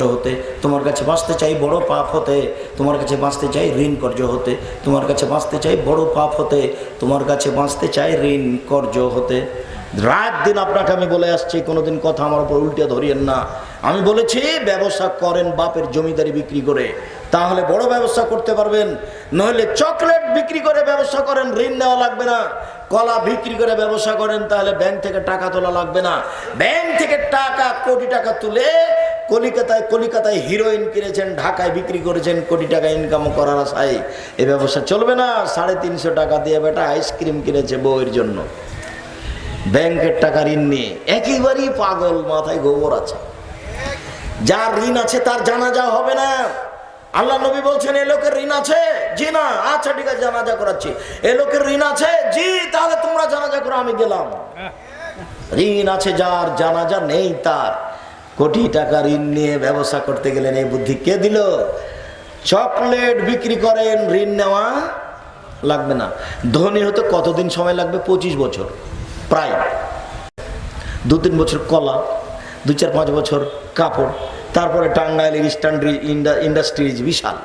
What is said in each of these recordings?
হতে, তোমার কাছে বাঁচতে চাই বড় পাপ হতে, তোমার কাছে বাঁচতে চাই ঋণ কর্য হতে, তোমার কাছে বাঁচতে চাই বড় পাপ হতে, তোমার কাছে বাঁচতে চাই ঋণ কর্য হতে। রাত দিন আপনাকে আমি বলে আসছি, কোনোদিন কথা আমার উপর উল্টে ধরিয়েন না। আমি বলেছি ব্যবসা করেন বাপের জমিদারি বিক্রি করে, তাহলে বড় ব্যবসা করতে পারবেন। নইলে চকলেট বিক্রি করে ব্যবসা করেন, ঋণ নেওয়া লাগবে না। কলা বিক্রি করে ব্যবসা করেন, তাহলে ব্যাংক থেকে টাকা তোলা লাগবে না। ব্যাংক থেকে টাকা কোটি টাকা তুলে কলিকাতায় হিরোইন কিনেছেন, ঢাকায় বিক্রি করেছেন, কোটি টাকা ইনকাম করার আশায় এই ব্যবসা চলবে না। 350 টাকা দিয়ে বেটা আইসক্রিম কিনেছে বউয়ের জন্য, ব্যাংকের টাকা ঋণ নিয়ে। একেবারেই পাগল, মাথায় গোবর আছে। যার ঋণ আছে তার জানাজা হবে না। আল্লাহ নবী বলছেন এ লোকের ঋণ আছে, জি না, আচ্ছা ঠিক আছে জানাজা করাচ্ছি। এ লোকের ঋণ আছে, জি, তাহলে তোমরা জানাজা করো, আমি গেলাম। ঋণ আছে যার, জানাজা নেই তার। কোটি টাকা ঋণ নিয়ে ব্যবসা করতে গেলেন, এই বুদ্ধি কে দিল? চকলেট বিক্রি করেন, ঋণ নেওয়া লাগবে না। ধনী হতে কতদিন সময় লাগবে? 25 বছর, প্রায় 2-3 বছর কলা, 2-4-5 বছর কাপড়, তারপরে টাঙ্গাইলের ইন্ডাস্ট্রিজ বিশাল।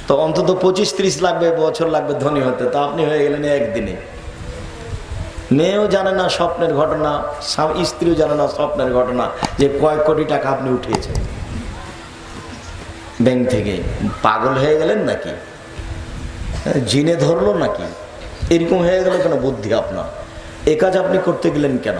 তো অন্তত 25-30 বছর লাগবে ধনী হতে। তো আপনি হয়ে গেলেন একদিনে। মেয়েও জানে না স্বপ্নের ঘটনা, স্ত্রীও জানে না স্বপ্নের ঘটনা, যে কয়েক কোটি টাকা আপনি উঠিয়েছেন ব্যাংক থেকে। পাগল হয়ে গেলেন নাকি? জিনে ধরলো নাকি? এরকম হয়ে গেল কেন বুদ্ধি আপনার? এ কাজ আপনি করতে গেলেন কেন?